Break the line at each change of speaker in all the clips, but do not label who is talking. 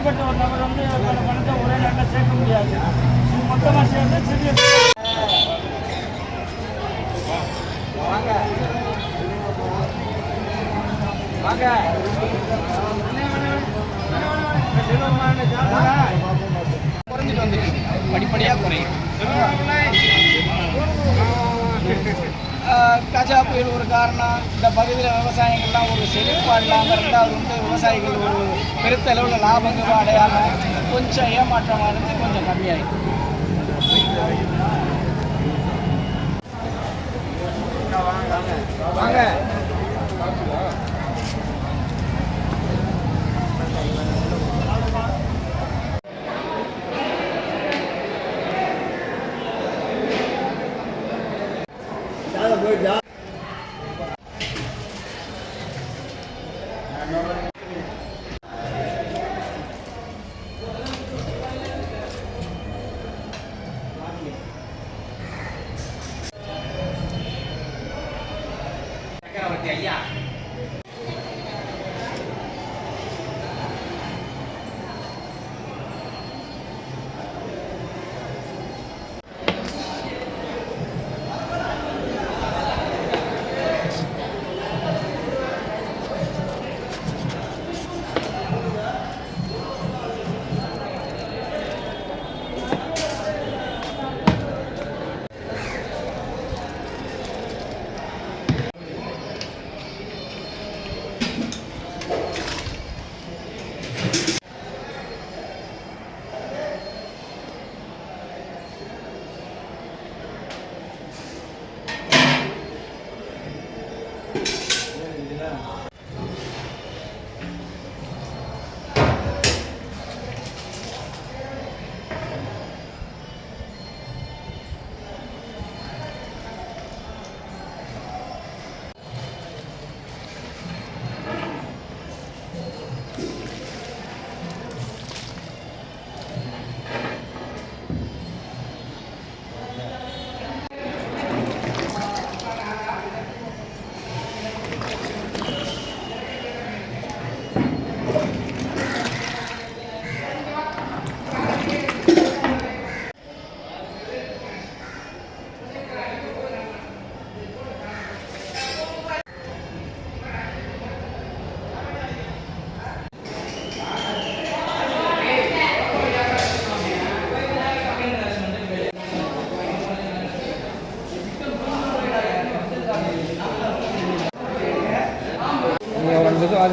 தனிப்பட்ட ஒரு நபர் வந்து பணத்தை ஒரே நாட்டில் சேர்க்க முடியாது. மொத்தமாக சேர்ந்து சிறிய வாங்க வாங்க குறைஞ்சிட்டு வந்துருக்கு, படிப்படியாக குறையும். கஜா புயல் ஒரு காரணம். இந்த பகுதியில் விவசாயிகள்லாம் ஒரு செழிப்பாடலாங்க. ரெண்டாவது வந்து விவசாயிகள் ஒரு பெருத்த அளவில் லாபங்கள் அடையாமல் கொஞ்சம் ஏமாற்றமானது கொஞ்சம் கம்மியாயிடும். வாங்க ஐயா आज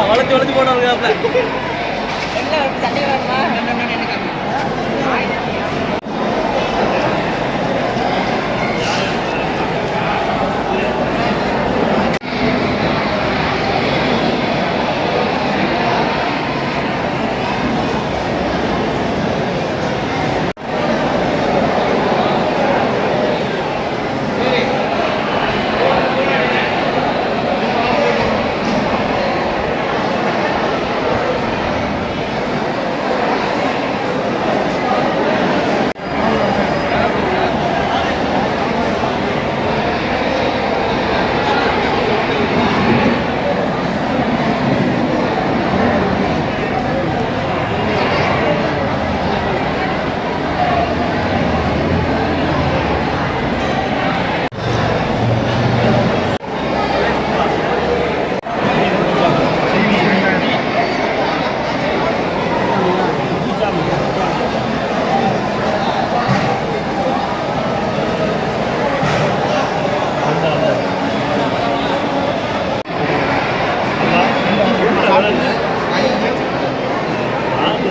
வளைச்சு வளைச்சு போனாங்க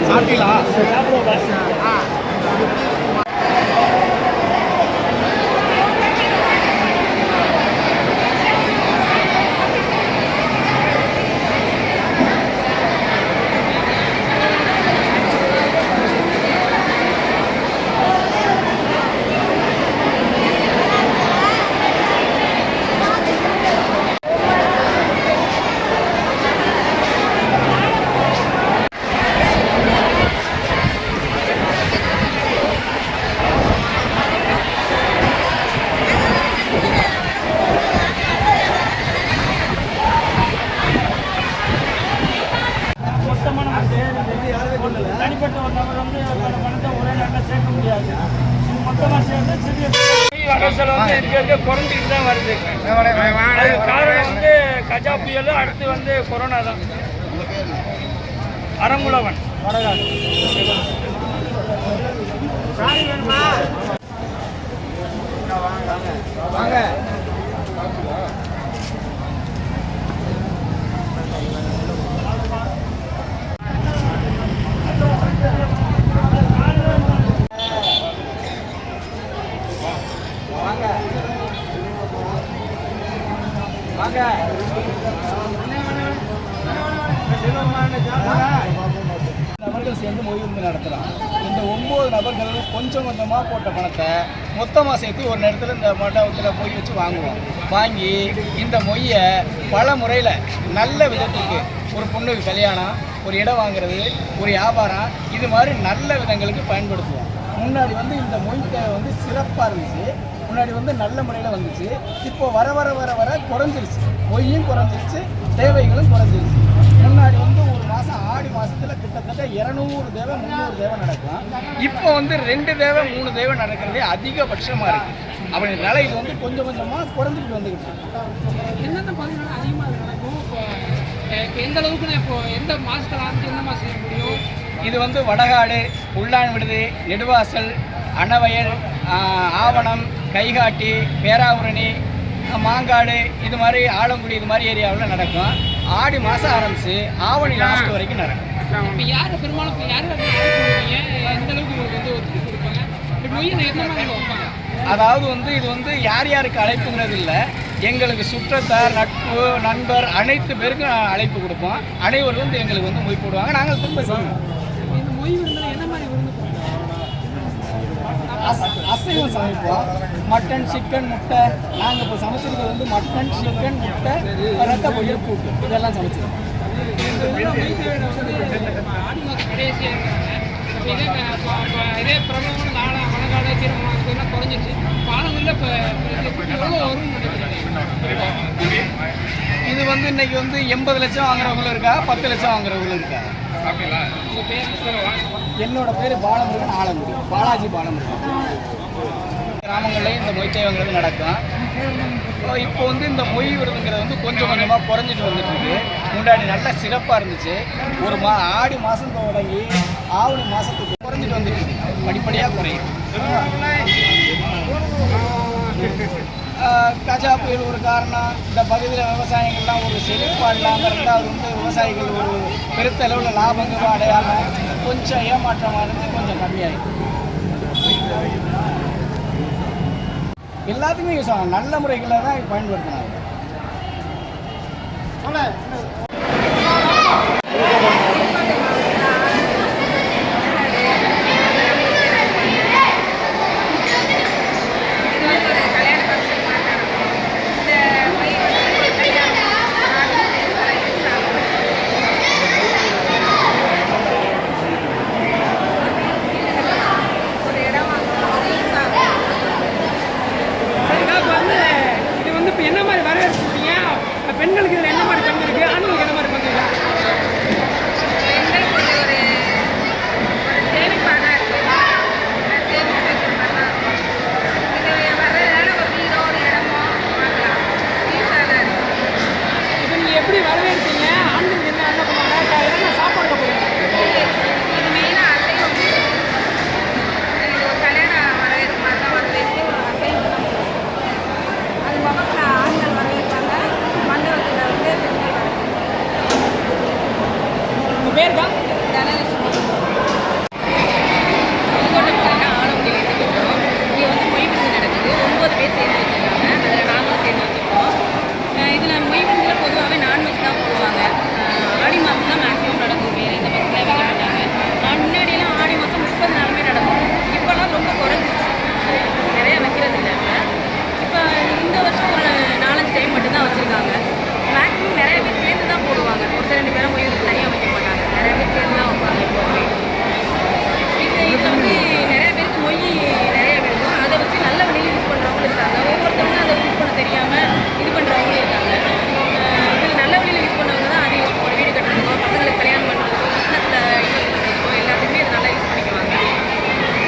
சாப்பிட்டீங்களா? தனிப்பட்ட ஒரு நபர் வந்து பணத்தை ஒரே நாட்டில் சேர்க்க முடியாது. மொத்தமாக சேர்ந்து சிறிய வகைசல் வந்து இருக்க குறைஞ்சிக்கிட்டு தான் வருது. அது காரணம் வந்து கஜா புயல், அடுத்து வந்து கொரோனா தான். அரங்குலவன் வடகாடு வாங்க. நபர்கள் சேர்ந்து மொய் நடத்துகிறான். இந்த 9 நபர்கள் கொஞ்சம் கொஞ்சமாக போட்ட பணத்தை மொத்தமாக சேர்த்து ஒரு நேரத்தில் இந்த மண்டபத்தில் மொய் வச்சு வாங்குவோம். வாங்கி இந்த மொய்யை பல முறையில் நல்ல விதத்துக்கு, ஒரு பொண்ணுக்கு கல்யாணம், ஒரு இடம் வாங்குறது, ஒரு வியாபாரம், இது மாதிரி நல்ல விதங்களுக்கு பயன்படுத்துவோம். முன்னாடி வந்து இந்த மொய் தேவை வந்து சிறப்பாக இருந்துச்சு. முன்னாடி வந்து நல்ல முறையில் வந்துச்சு. இப்போ வர வர வர வர குறைஞ்சிருச்சு. மொய்யும் குறைஞ்சிருச்சு, தேவைகளும் குறைஞ்சிருச்சு. முன்னாடி வந்து ஒரு மாதம் ஆடி மாதத்தில் கிட்டத்தட்ட 200 தேவை 300 தேவை நடக்கும். இப்போ வந்து 2 தேவை 3 தேவை நடக்கிறதே அதிகபட்சமாக இருக்குது. அப்படின்றனால இது வந்து கொஞ்சம் கொஞ்சமாக குறைஞ்சிட்டு வந்துக்கிட்டு இருக்கு.
என்னென்ன பார்த்தீங்கன்னா அதிகமாக நடக்கும். இப்போ எந்த அளவுக்கு இப்போ எந்த மாதத்தில் ஆரம்பிச்சு எந்த மாதம் செய்ய முடியும்?
இது வந்து வடகாடு, உள்ளான் விடுதி, நெடுவாசல், அணவயல், ஆவணம், கைகாட்டி, பேராவூரணி, மாங்காடு, இது மாதிரி ஆலங்குடி, இது மாதிரி ஏரியாவில் நடக்கும். ஆடி மாதம் ஆரம்பித்து ஆவணி லாஸ்ட் வரைக்கும் நடக்கும்.
இப்போ யார் பெரும்பாலும் இப்போ யார் எந்த அளவுக்கு வந்து ஒத்துழைப்பு கொடுப்பாங்க? இப்போ மொய்யை எந்த மாதிரி வைப்பாங்க?
அதாவது வந்து இது வந்து யார் யாருக்கு அழைப்புங்கிறது இல்லை. எங்களுக்கு சுற்றத்தார், நட்பு, நண்பர் அனைத்து பேருக்கும் அழைப்பு கொடுப்போம். அனைவரும் வந்து எங்களுக்கு வந்து மொய் போடுவாங்க. நாங்கள் திரும்ப செய்வோம்.
இந்த மொய் விருந்தில் என்ன மாதிரி விருந்து
அசைவம் சமைப்போம். மட்டன், சிக்கன், முட்டை. நாங்கள் இப்போ சமைச்சிருக்கிறது வந்து மட்டன், சிக்கன், முட்டை, ரத்த பொரியல், கூட்டு, இதெல்லாம் சமைச்சிருக்கோம்.
ஆடி மாதம் கடைசியாக இதே பிரபலமான மழைக்கால சீரமான இதெல்லாம் குறைஞ்சிச்சு. பாலங்களில் இப்போ எவ்வளோ வரும்னு நினைக்கிறேன்.
இது வந்து இன்னைக்கு வந்து 80 லட்சம் வாங்குறவங்களும் இருக்கா, 10 லட்சம் வாங்குறவங்களும் இருக்கா.
உங்கள் பேர்?
என்னோட பேர் பாலமுருகன், ஆலங்குடி, பாலாஜி பாலமுருகன். கிராமங்கள்லேயும் இந்த மொய்த்தேவங்கிறது நடக்கும். இப்போ வந்து இந்த மொய் விருதுங்கிறது வந்து கொஞ்சம் கொஞ்சமாக குறைஞ்சிட்டு வந்துட்டு இருக்கு. முன்னாடி நல்லா சிறப்பாக இருந்துச்சு. ஒரு ஆடி மாதம் தொடங்கி ஆவணி மாதத்துக்கு குறைஞ்சிட்டு வந்துட்டு இருக்கு, படிப்படியாக குறையும். கஜா புயல் ஒரு காரணம். இந்த பகுதியில் விவசாயிகள்லாம் ஒரு செழிப்பாக இல்லாமல் இருந்தால் வந்து விவசாயிகள் ஒரு பெருத்த அளவில் லாபங்கள் அடையாமல் கொஞ்சம் ஏமாற்றமாக இருந்து கொஞ்சம் கம்மியாயிடும். எல்லாத்துக்குமே யூஸ் ஆகும். நல்ல முறைகளில் தான் பயன்படுத்தினாங்க.
பெண்களுக்கு இதில் என்ன மாதிரி பங்கு இருக்குது, ஆண்களுக்கு என்ன மாதிரி பங்கு இல்லை?
பெண்களுக்கு ஒரு சேமிப்பாக சேமிச்சு வைக்கிற மாதிரி தான் இருக்கும். இது வர்றதுனால ஒரு வீடோ ஒரு இடமோ வாங்கலாம், ஈஸியாக தான் இருக்கும்.
இப்போ நீங்கள் எப்படி வரவேற்பீங்க? ஆண்களுக்கு என்ன பண்ணுவாங்க, என்ன சாப்பாடு போடுவீங்க?
இது மெயினாக அசைவம். இது ஒரு கல்யாண வரவேற்பு மாதிரி தான் வரவேற்பு. அசைவம் தான். அது முகத்தில் ஆண்கள் வரவேற்பாங்க, மண்டபத்தில் வந்து பெண்கள் வரவேற்பாங்க.
உங்கள் பேர் தான்?
தனலட்சுமி.
ஆலங்குடியிலேருந்து போகிறோம். இங்கே வந்து மொய் விருந்து நடக்குது. 9 பேர் சேர்ந்து வச்சுருக்காங்க. அதில் நாங்களும் சேர்ந்து வச்சுருக்கோம். இதில் மொய் விருந்தில் பொதுவாகவே நான்வெஜ் தான் போடுவாங்க. ஆடி மாதம் தான் மேக்ஸிமம் நடக்கும். வேறு எந்த மாதத்தில் வைக்க மாட்டாங்க. முன்னாடியெல்லாம் ஆடி மாதம் 30 நாளுமே நடக்கும். இப்போல்லாம் ரொம்ப குறைஞ்சிச்சு, நிறையா வைக்கிறது இல்லை. இப்போ இந்த வருஷம் ஒரு 4-5 டைம் மட்டும்தான் வச்சுருக்காங்க. மேக்ஸிமம் நிறைய பேர் சேர்ந்து தான் போடுவாங்க. ஒருத்தர் 2 பேரும் மொய் விருந்து தனியாக வைக்க மாட்டாங்க. நிறைய பேர் சேர்ந்து தான் வைப்பாங்க. எப்போவுமே இதில் வந்து நிறைய பேருக்கு மொய் நிறைய விழுக்கும். அதை வச்சு நல்ல வழியில் யூஸ் பண்ணுறவங்களும் இருக்காங்க. ஒவ்வொருத்தவங்க அதை யூஸ் பண்ண தெரியாமல் இது பண்ணுறவங்களும் இருக்காங்க. இதில் நல்ல வழியில் யூஸ் பண்ணவங்க தான் அதிகம். ஒரு வீடு கட்டுறதுக்கோ, பசங்களுக்கு கல்யாணம் பண்ணுறதுக்கோ, பிஸ்னஸில் யூஸ் பண்ணுறதுக்கோ எல்லாத்துக்குமே இது நல்லா யூஸ் பண்ணிக்குவாங்க.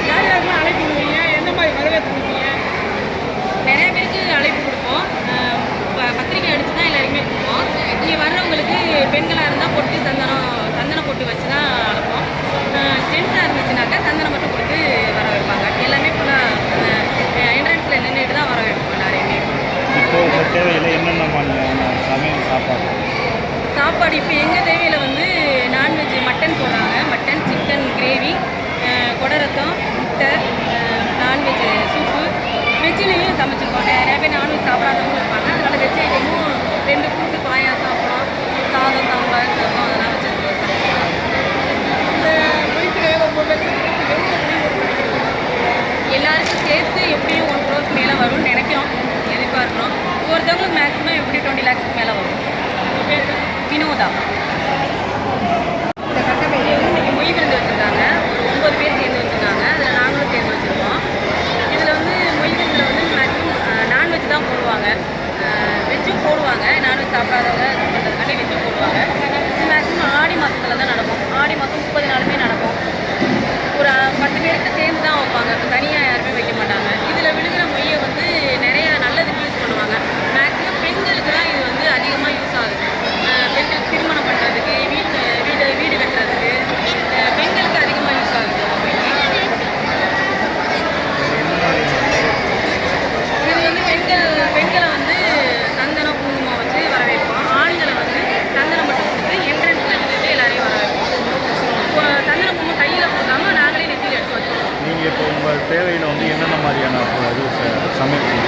யார் யாருக்கும் அழைப்பு கொடுப்பீங்க, என்ன மாதிரி வரவேற்பு கொடுப்பீங்க?
நிறைய பேருக்கு அழைப்பு கொடுப்போம். பத்திரிக்கை அடித்து தான் எல்லாருக்குமே கொடுப்போம். இங்கே வர்றவங்களுக்கு பெண்களாக இருந்தால் பொட்டு சந்தனம் பொட்டு வச்சு தான் அழைப்போம். ஜென்ஸாக இருந்துச்சுனாக்கா சந்தனம் மட்டும் கொடுத்து வர வைப்பாங்க. எல்லாமே ஃபுல்லாக என்ட்ரன்ஸில் நின்றுட்டு தான் வர வைப்போம் எல்லாரையுமே.
இப்போ உங்கள் தேவையில் என்னென்ன மாதிரியான சமையல்
சாப்பாடு இப்போ எங்கள் தேவையில் வந்து நான்வெஜ் மட்டன் போடுறாங்க. மட்டன், சிக்கன் கிரேவி, கொடை ரத்தம், முட்டை, நான்வெஜ் சூப்பு. வெஜ்ஜிலையும் சமைச்சிருக்கோம். நிறைய பேர் நான்வெஜ் சாப்பிடாதவங்களும் இருப்பாங்க. அதனால் வெஜ் ஐட்டமும் 2 கூட்டு, பாயாசம், அப்புறம் சாதம், சாம்பார், ரசம் அதெல்லாம் வச்சுருக்கோம்.
இந்த மொய்க்கு ரொம்ப பேர்
எல்லாருக்கும் சேர்த்து எப்படியும் 1 crore மேலே வரும்னு நினைக்கிறோம், எதிர்பார்க்குறோம். ஒவ்வொருத்தவங்களுக்கு மேக்ஸிமம் எப்படி 20 lakhs மேலே வரும். வினோதா.
இந்த கட்டப்பையில்
இன்றைக்கி மொய் விருந்து வச்சுருக்காங்க. ஒரு 9 பேர் சேர்ந்து வச்சுருக்காங்க. அதில் நாங்களும் சேர்ந்து வச்சுருக்கோம். இதில் வந்து மொய் விருந்தில் வந்து மேக்ஸிமம் நான்வெஜ் தான் போடுவாங்க. வெஜ்ஜும் போடுவாங்க. நான்வெஜ் சாப்பிடாதவங்க இது பண்ணுறதுக்காண்டி வெஜ்ஜும் போடுவாங்க. இது மேக்ஸிமம் ஆடி மாதத்தில் தான் நடக்கும். ஆடி மாதம் 30 நாளுமே நடக்கும். ஒரு 10 பேர்கிட்ட சேர்ந்து தான் வைப்பாங்க. இப்போ தனியாக யாருமே வைக்க மாட்டாங்க. இதில் விழுகிற மொய்யை வந்து நிறையா நல்லதுக்கு யூஸ் பண்ணுவாங்க. மேக்ஸிமம் பெண்களுக்கு தான் இது வந்து அதிகமாக யூஸ் ஆகுது. பெண்கள் திருமணம் பண்ணுறதுக்கு, வீடு கட்டுறதுக்கு பெண்களுக்கு அதிகமாக யூஸ் ஆகுது. இது வந்து பெண்களை வந்து சந்தனம், குங்குமம் வச்சு வரவேற்போம். ஆண்களை வந்து சந்தனம் மட்டும் கொடுத்து என்ட்ரன்ஸில் நின்றுட்டு எல்லாரையும் வரவேற்போம். சந்தனம், குங்குமம் கையில் கொடுக்காம நாங்களே நெத்தியில் எடுத்து வச்சுருவோம்.
நீங்கள் இப்போ உங்கள் தேவையில் வந்து என்னென்ன மாதிரியான இது சமைப்பீங்க?